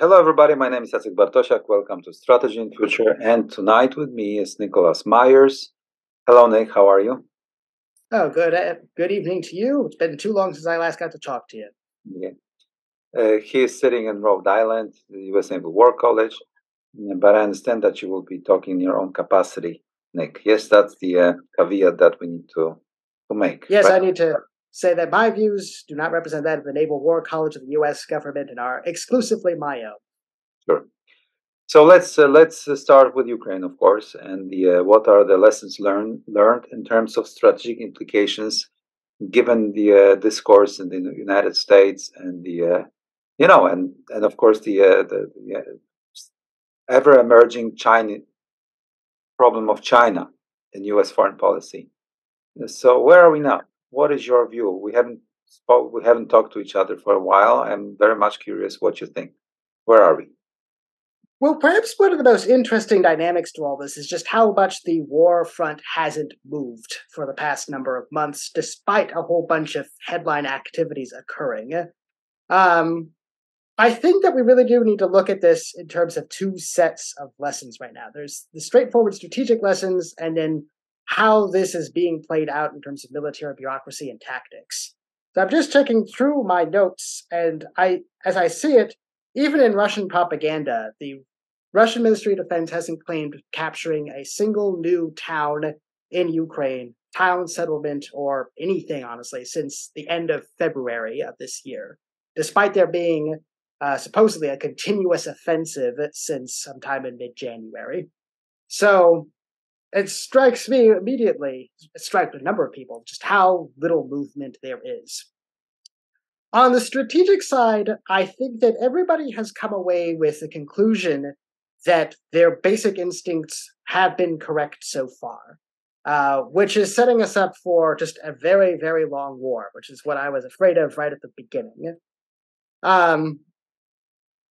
Hello, everybody. My name is Jacek Bartosiak. Welcome to Strategy&Future. And tonight with me is Nicholasem Myersem. Hello, Nick. How are you? Oh, good. Good evening to you. It's been too long since I last got to talk to you. Yeah. He is sitting in Rhode Island, the U.S. Naval War College. But I understand that you will be talking in your own capacity, Nick. Yes, that's the caveat that we need to make. Yes, right? I need to say that my views do not represent that of the Naval War College of the U.S. government and are exclusively my own. Sure. So let's start with Ukraine, of course, and what are the lessons learned in terms of strategic implications, given the discourse in the United States and the and of course the ever emerging China problem of China in U.S. foreign policy. So where are we now? What is your view? We haven't talked to each other for a while. I'm very much curious what you think. Where are we? Well, perhaps one of the most interesting dynamics to all this is just how much the war front hasn't moved for the past number of months, despite a whole bunch of headline activities occurring. I think that we really do need to look at this in terms of two sets of lessons right now. There's the straightforward strategic lessons, and then how this is being played out in terms of military bureaucracy and tactics. So I'm just checking through my notes, and as I see it, even in Russian propaganda, the Russian Ministry of Defense hasn't claimed capturing a single new town in Ukraine, town, settlement, or anything, honestly, since the end of February of this year, despite there being supposedly a continuous offensive since sometime in mid-January. So it strikes me immediately, it strikes a number of people, just how little movement there is. On the strategic side, I think that everybody has come away with the conclusion that their basic instincts have been correct so far, which is setting us up for just a very, very long war, which is what I was afraid of right at the beginning.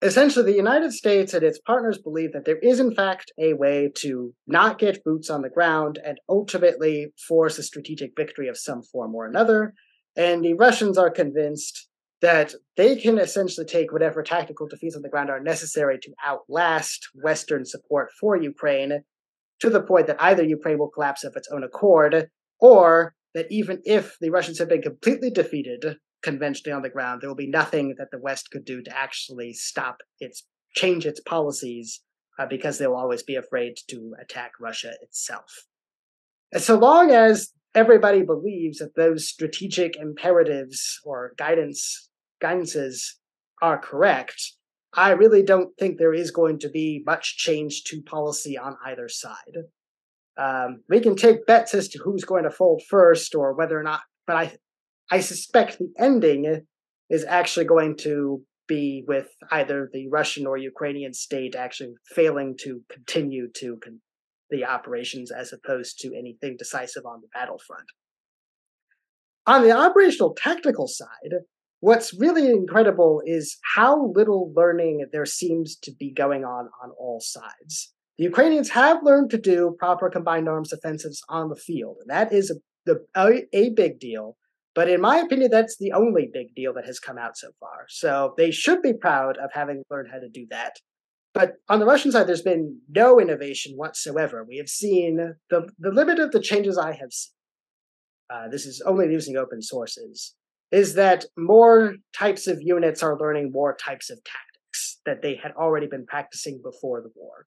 Essentially, the United States and its partners believe that there is, in fact, a way to not get boots on the ground and ultimately force a strategic victory of some form or another. And the Russians are convinced that they can essentially take whatever tactical defeats on the ground are necessary to outlast Western support for Ukraine, to the point that either Ukraine will collapse of its own accord, or that even if the Russians have been completely defeated conventionally on the ground, there will be nothing that the West could do to actually change its policies, because they will always be afraid to attack Russia itself. And so long as everybody believes that those strategic imperatives or guidances are correct, I really don't think there is going to be much change to policy on either side. We can take bets as to who's going to fold first or whether or not, but I suspect the ending is actually going to be with either the Russian or Ukrainian state actually failing to continue the operations as opposed to anything decisive on the battlefront. On the operational tactical side, what's really incredible is how little learning there seems to be going on all sides. The Ukrainians have learned to do proper combined arms offensives on the field, and that is a big deal. But in my opinion, that's the only big deal that has come out so far. So they should be proud of having learned how to do that. But on the Russian side, there's been no innovation whatsoever. We have seen the limit of the changes I have seen. This is only using open sources, is that more types of units are learning more types of tactics that they had already been practicing before the war.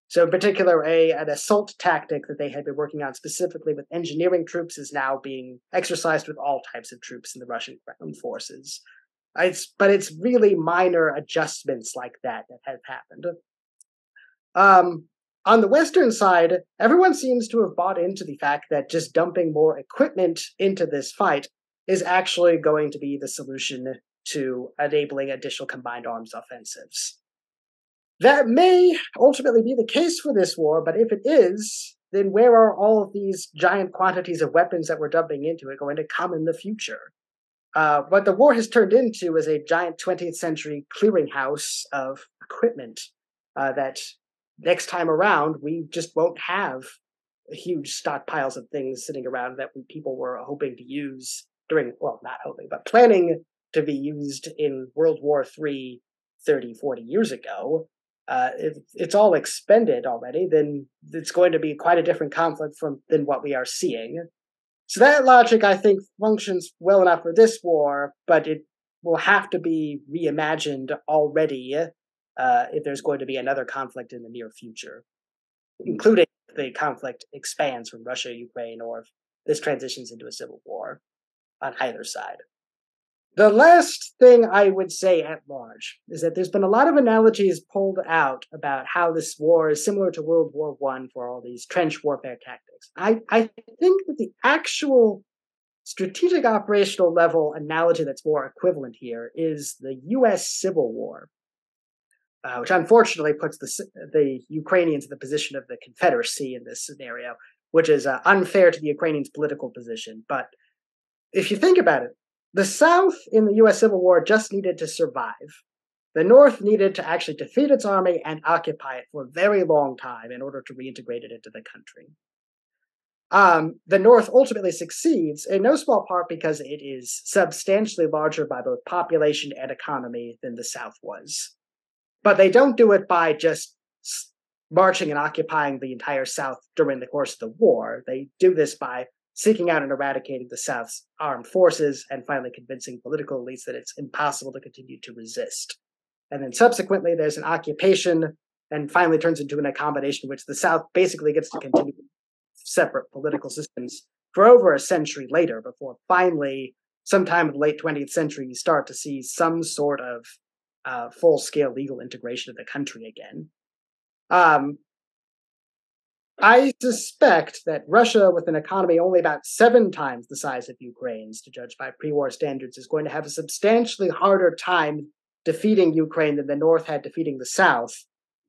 So in particular, an assault tactic that they had been working on specifically with engineering troops is now being exercised with all types of troops in the Russian ground forces. But it's really minor adjustments like that have happened. On the Western side, everyone seems to have bought into the fact that just dumping more equipment into this fight is actually going to be the solution to enabling additional combined arms offensives. That may ultimately be the case for this war, but if it is, then where are all of these giant quantities of weapons that we're dumping into it going to come in the future? What the war has turned into is a giant 20th century clearinghouse of equipment that next time around we just won't have huge stockpiles of things sitting around that people were hoping to use not hoping, but planning to be used in World War III 30, 40 years ago, if it's all expended already, then it's going to be quite a different conflict than what we are seeing. So that logic, I think, functions well enough for this war, but it will have to be reimagined already if there's going to be another conflict in the near future, including if the conflict expands from Russia, Ukraine, or if this transitions into a civil war on either side. The last thing I would say at large is that there's been a lot of analogies pulled out about how this war is similar to World War I for all these trench warfare tactics. I think that the actual strategic operational level analogy that's more equivalent here is the U.S. Civil War, which unfortunately puts the Ukrainians in the position of the Confederacy in this scenario, which is unfair to the Ukrainians' political position. But if you think about it, the South in the U.S. Civil War just needed to survive. The North needed to actually defeat its army and occupy it for a very long time in order to reintegrate it into the country. The North ultimately succeeds, in no small part because it is substantially larger by both population and economy than the South was. But they don't do it by just marching and occupying the entire South during the course of the war. They do this by seeking out and eradicating the South's armed forces and finally convincing political elites that it's impossible to continue to resist. And then subsequently, there's an occupation and finally turns into an accommodation in which the South basically gets to continue separate political systems for over a century later before finally, sometime in the late 20th century, you start to see some sort of full-scale legal integration of the country again. I suspect that Russia, with an economy only about 7 times the size of Ukraine's, to judge by pre-war standards, is going to have a substantially harder time defeating Ukraine than the North had defeating the South,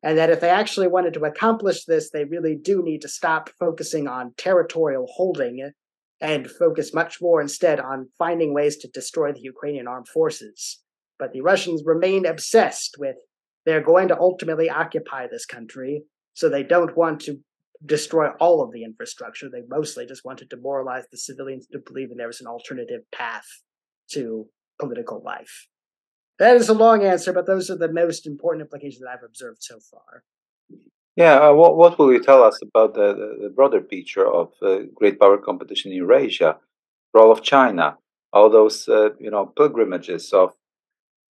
and that if they actually wanted to accomplish this, they really do need to stop focusing on territorial holding and focus much more instead on finding ways to destroy the Ukrainian armed forces. But the Russians remain obsessed with they're going to ultimately occupy this country, so they don't want to destroy all of the infrastructure. They mostly just want to demoralize the civilians to believe that there is an alternative path to political life. That is a long answer, but those are the most important implications that I've observed so far. Yeah, what will you tell us about the broader picture of great power competition in Eurasia, role of China, all those pilgrimages of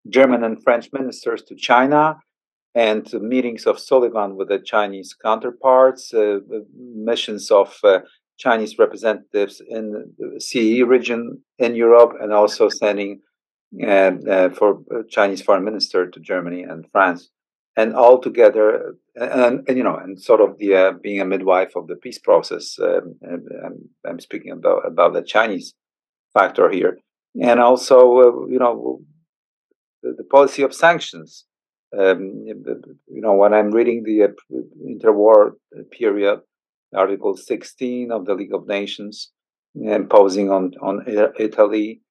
German and French ministers to China, and meetings of Sullivan with the Chinese counterparts, missions of Chinese representatives in the CE region in Europe, and also sending for Chinese foreign minister to Germany and France, and all together, and sort of the being a midwife of the peace process. I'm speaking about the Chinese factor here, and also the policy of sanctions. When I'm reading the interwar period, Article 16 of the League of Nations imposing on Italy,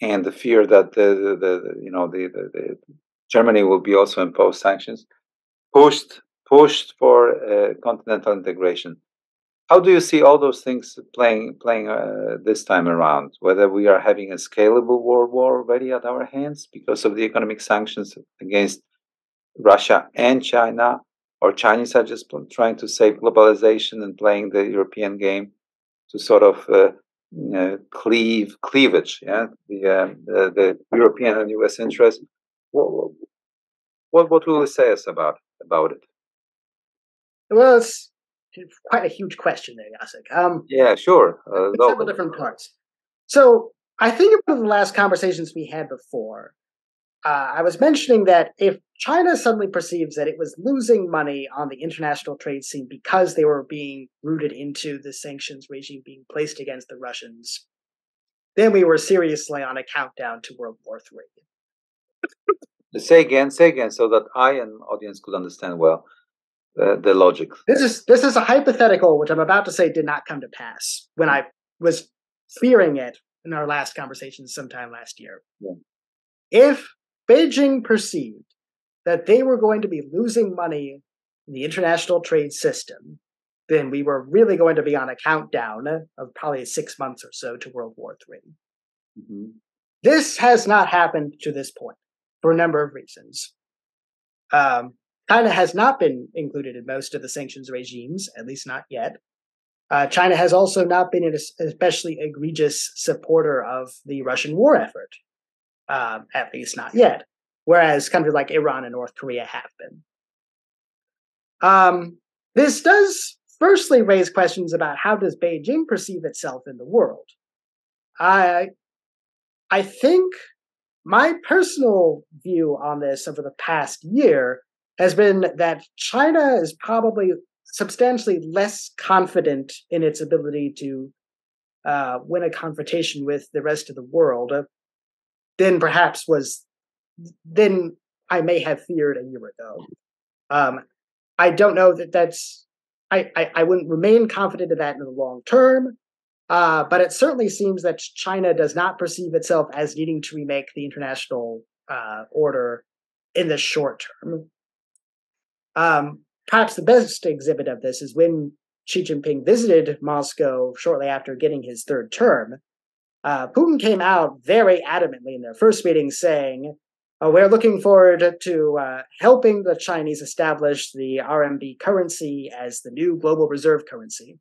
and the fear that the Germany will be also impose sanctions, pushed for continental integration. How do you see all those things playing this time around? Whether we are having a scalable world war already at our hands because of the economic sanctions against Russia and China, or Chinese are just trying to save globalization and playing the European game to sort of cleavage, the European and U.S. interest. What will you say us about it? Well, it's quite a huge question there, Jacek. Yeah, sure. Several different parts. So I think one of the last conversations we had before, I was mentioning that if China suddenly perceives that it was losing money on the international trade scene because they were being rooted into the sanctions regime being placed against the Russians, then we were seriously on a countdown to World War III. Say again, so that I and audience could understand well the logic. This is a hypothetical, which I'm about to say did not come to pass when I was fearing it in our last conversation sometime last year. Yeah. If Beijing perceived that they were going to be losing money in the international trade system, then we were really going to be on a countdown of probably 6 months or so to World War III. Mm-hmm. This has not happened to this point. for a number of reasons. China has not been included in most of the sanctions regimes, at least not yet. China has also not been an especially egregious supporter of the Russian war effort, at least not yet, whereas countries like Iran and North Korea have been. This does firstly raise questions about how does Beijing perceive itself in the world. I think my personal view on this over the past year has been that China is probably substantially less confident in its ability to win a confrontation with the rest of the world than I may have feared a year ago. I don't know that's. I wouldn't remain confident in that in the long term, but it certainly seems that China does not perceive itself as needing to remake the international order in the short term. Perhaps the best exhibit of this is when Xi Jinping visited Moscow shortly after getting his third term. Putin came out very adamantly in their first meeting saying, we're looking forward to helping the Chinese establish the RMB currency as the new global reserve currency.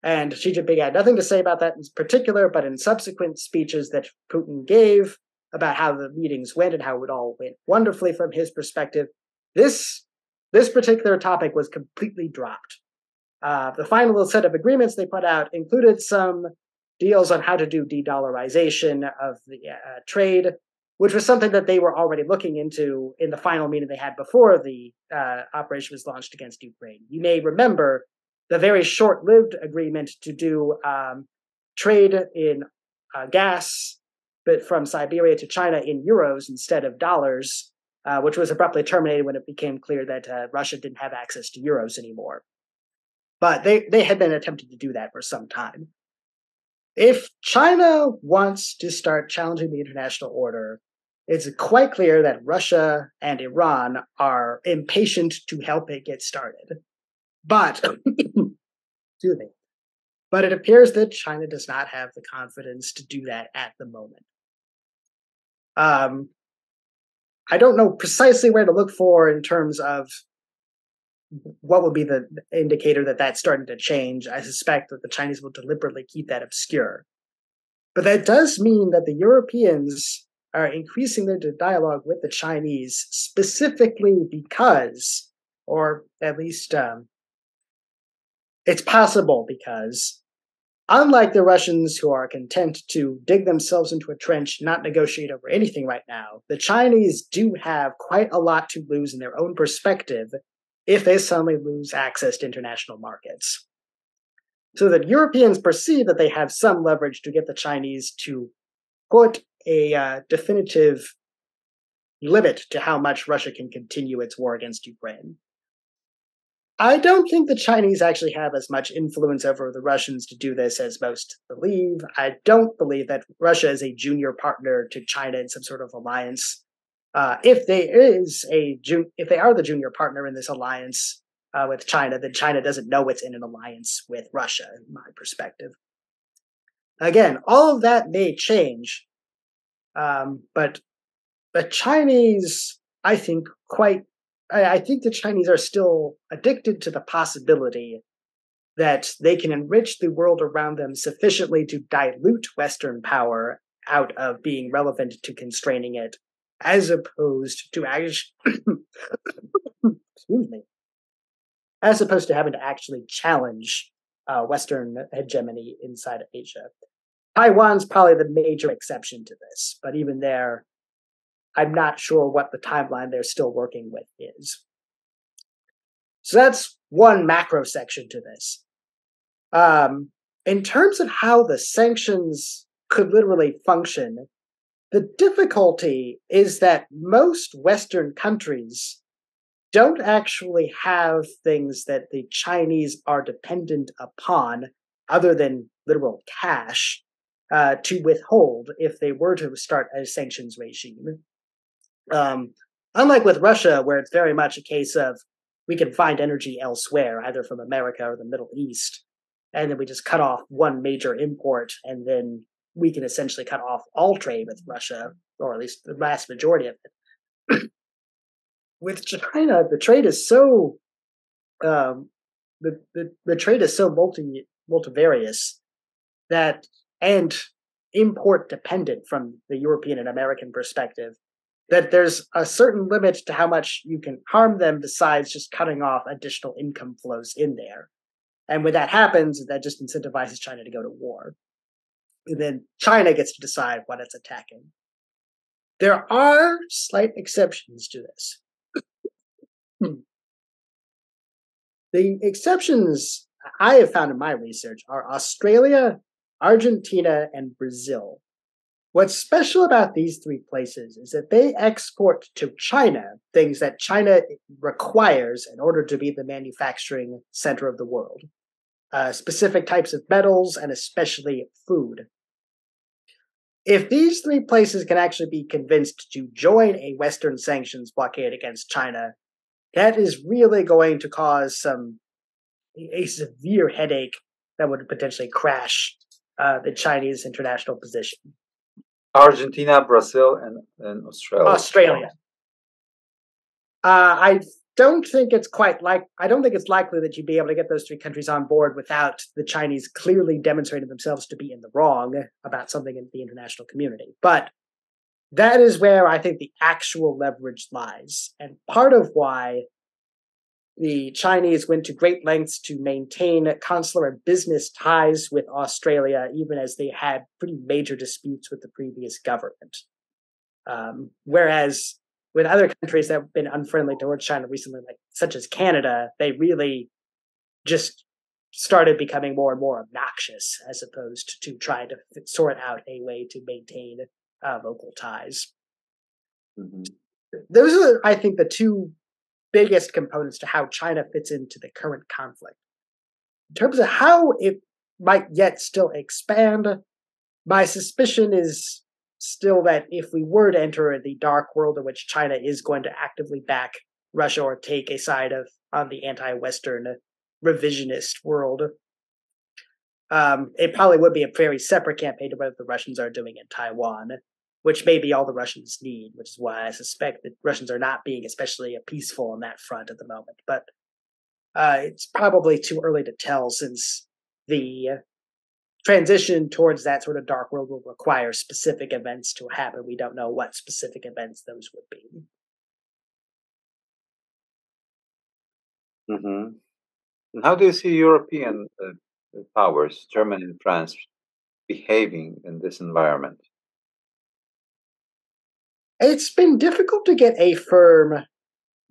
And Xi Jinping had nothing to say about that in particular, but in subsequent speeches that Putin gave about how the meetings went and how it all went wonderfully from his perspective, this particular topic was completely dropped. The final set of agreements they put out included some deals on how to do de-dollarization of the trade, which was something that they were already looking into in the final meeting they had before the operation was launched against Ukraine. You may remember the very short-lived agreement to do trade in gas but from Siberia to China in euros instead of dollars, which was abruptly terminated when it became clear that Russia didn't have access to euros anymore. But they had been attempting to do that for some time. If China wants to start challenging the international order, it's quite clear that Russia and Iran are impatient to help it get started. But, excuse me, but it appears that China does not have the confidence to do that at the moment. I don't know precisely where to look for in terms of what would be the indicator that that's starting to change. I suspect that the Chinese will deliberately keep that obscure. But that does mean that the Europeans are increasing their dialogue with the Chinese specifically because, or at least it's possible because, unlike the Russians who are content to dig themselves into a trench, not negotiate over anything right now, the Chinese do have quite a lot to lose in their own perspective if they suddenly lose access to international markets. So that Europeans perceive that they have some leverage to get the Chinese to put a definitive limit to how much Russia can continue its war against Ukraine. I don't think the Chinese actually have as much influence over the Russians to do this as most believe. I don't believe that Russia is a junior partner to China in some sort of alliance. If they are the junior partner in this alliance with China, then China doesn't know it's in an alliance with Russia, in my perspective. Again, all of that may change, but the Chinese, I think the Chinese are still addicted to the possibility that they can enrich the world around them sufficiently to dilute Western power out of being relevant to constraining it, as opposed to as opposed to having to actually challenge Western hegemony inside of Asia. Taiwan's probably the major exception to this, but even there, I'm not sure what the timeline they're still working with is. So that's one macro section to this. In terms of how the sanctions could literally function, the difficulty is that most Western countries don't actually have things that the Chinese are dependent upon, other than literal cash, to withhold if they were to start a sanctions regime. Unlike with Russia, where it's very much a case of we can find energy elsewhere, either from America or the Middle East, and then we just cut off one major import, and then we can essentially cut off all trade with Russia, or at least the vast majority of it. with China, the trade is so the trade is so multivarious that and import dependent from the European and American perspective that there's a certain limit to how much you can harm them besides just cutting off additional income flows in there. And when that happens, that just incentivizes China to go to war. And then China gets to decide what it's attacking. There are slight exceptions to this. The exceptions I have found in my research are Australia, Argentina, and Brazil. What's special about these three places is that they export to China things that China requires in order to be the manufacturing center of the world. Specific types of metals and especially food. If these three places can actually be convinced to join a Western sanctions blockade against China, that is really going to cause a severe headache that would potentially crash the Chinese international position. Argentina, Brazil, and Australia. Australia. I don't think it's likely that you'd be able to get those three countries on board without the Chinese clearly demonstrating themselves to be in the wrong about something in the international community. But that is where I think the actual leverage lies. And part of why the Chinese went to great lengths to maintain consular and business ties with Australia, even as they had pretty major disputes with the previous government. Whereas with other countries that have been unfriendly towards China recently, such as Canada, they really just started becoming more and more obnoxious as opposed to trying to sort out a way to maintain local ties. Mm-hmm. Those are, I think, the two biggest components to how China fits into the current conflict. In terms of how it might yet still expand, my suspicion is still that if we were to enter the dark world in which China is going to actively back Russia or take a side on the anti-Western revisionist world, it probably would be a very separate campaign to what the Russians are doing in Taiwan, which may be all the Russians need, which is why I suspect that Russians are not being especially peaceful on that front at the moment. But it's probably too early to tell, since the transition towards that sort of dark world will require specific events to happen. We don't know what specific events those would be. Mm-hmm. And how do you see European powers, Germany and France, behaving in this environment? It's been difficult to get a firm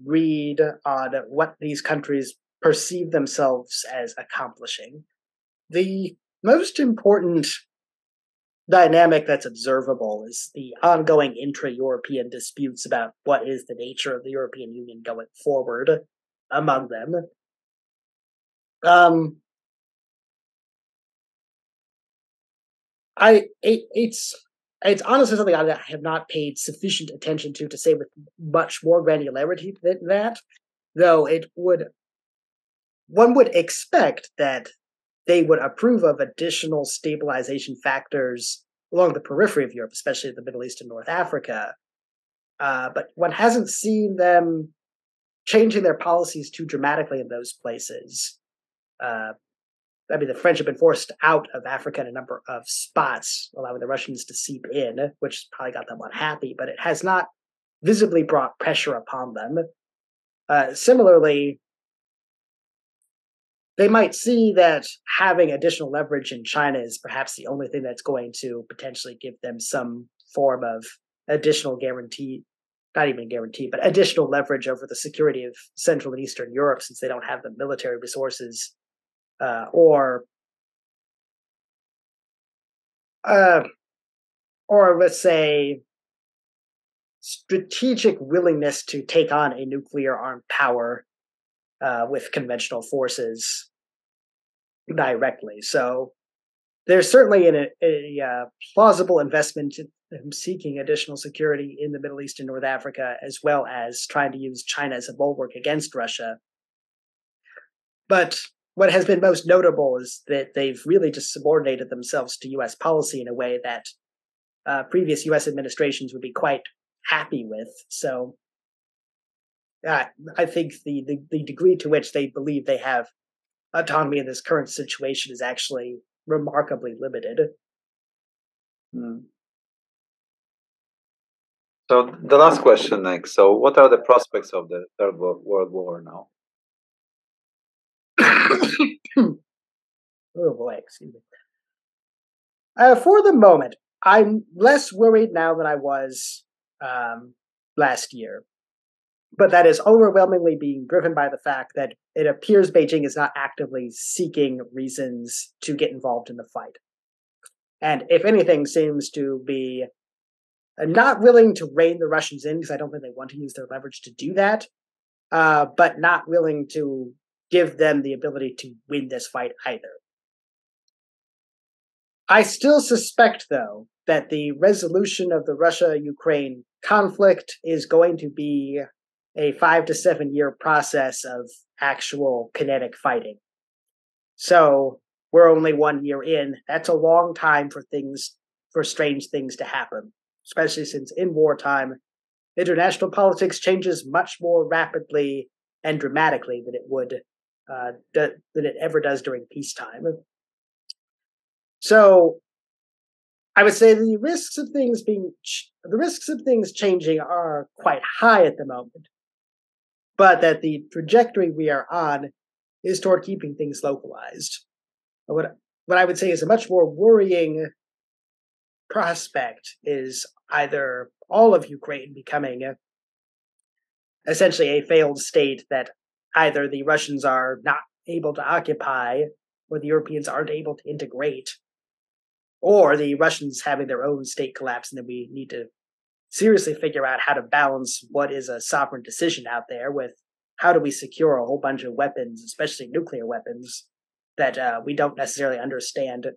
read on what these countries perceive themselves as accomplishing. The most important dynamic that's observable is the ongoing intra-European disputes about what is the nature of the European Union going forward among them. It's honestly something I have not paid sufficient attention to say with much more granularity than that, though one would expect that they would approve of additional stabilization factors along the periphery of Europe, especially the Middle East and North Africa. But one hasn't seen them changing their policies too dramatically in those places. The French have been forced out of Africa in a number of spots, allowing the Russians to seep in, which probably got them unhappy, but it has not visibly brought pressure upon them. Similarly, they might see that having additional leverage in China is perhaps the only thing that's going to potentially give them some form of additional guarantee, not even guarantee, but additional leverage over the security of Central and Eastern Europe, since they don't have the military resources or let's say strategic willingness to take on a nuclear armed power with conventional forces directly. So there's certainly a plausible investment in seeking additional security in the Middle East and North Africa, as well as trying to use China as a bulwark against Russia. But what has been most notable is that they've really just subordinated themselves to U.S. policy in a way that previous U.S. administrations would be quite happy with. So I think the degree to which they believe they have autonomy in this current situation is actually remarkably limited. Mm. So the last question, Nick. So, what are the prospects of the Third World War now? Oh boy, excuse me. For the moment, I'm less worried now than I was last year. But that is overwhelmingly being driven by the fact that it appears Beijing is not actively seeking reasons to get involved in the fight. And if anything, seems to be not willing to rein the Russians in, because I don't think they want to use their leverage to do that, but not willing to give them the ability to win this fight either. I still suspect, though, that the resolution of the Russia-Ukraine conflict is going to be a 5 to 7 year process of actual kinetic fighting. So we're only 1 year in. That's a long time for strange things to happen, especially since in wartime, international politics changes much more rapidly and dramatically than it ever does during peacetime. So I would say the risks of things changing are quite high at the moment, but that the trajectory we are on is toward keeping things localized. What I would say is a much more worrying prospect is either all of Ukraine becoming essentially a failed state that either the Russians are not able to occupy or the Europeans aren't able to integrate, or the Russians having their own state collapse, and then we need to seriously figure out how to balance what is a sovereign decision out there with how do we secure a whole bunch of weapons, especially nuclear weapons, that we don't necessarily understand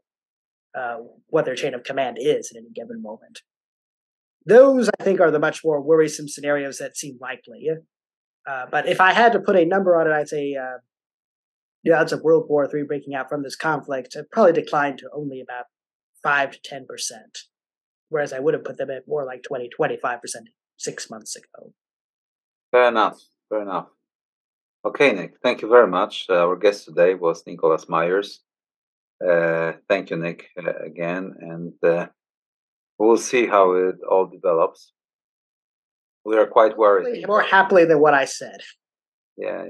what their chain of command is at any given moment. Those, I think, are the much more worrisome scenarios that seem likely. But if I had to put a number on it, I'd say the odds of World War III breaking out from this conflict have probably declined to only about 5 to 10%, whereas I would have put them at more like 20, 25% 6 months ago. Fair enough. Fair enough. Okay, Nick. Thank you very much. Our guest today was Nicholas Myers. Thank you, Nick, again, and we'll see how it all develops. We are quite worried. More happily than what I said. Yeah.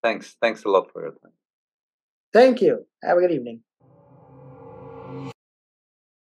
Thanks a lot for your time. Thank you. Have a good evening.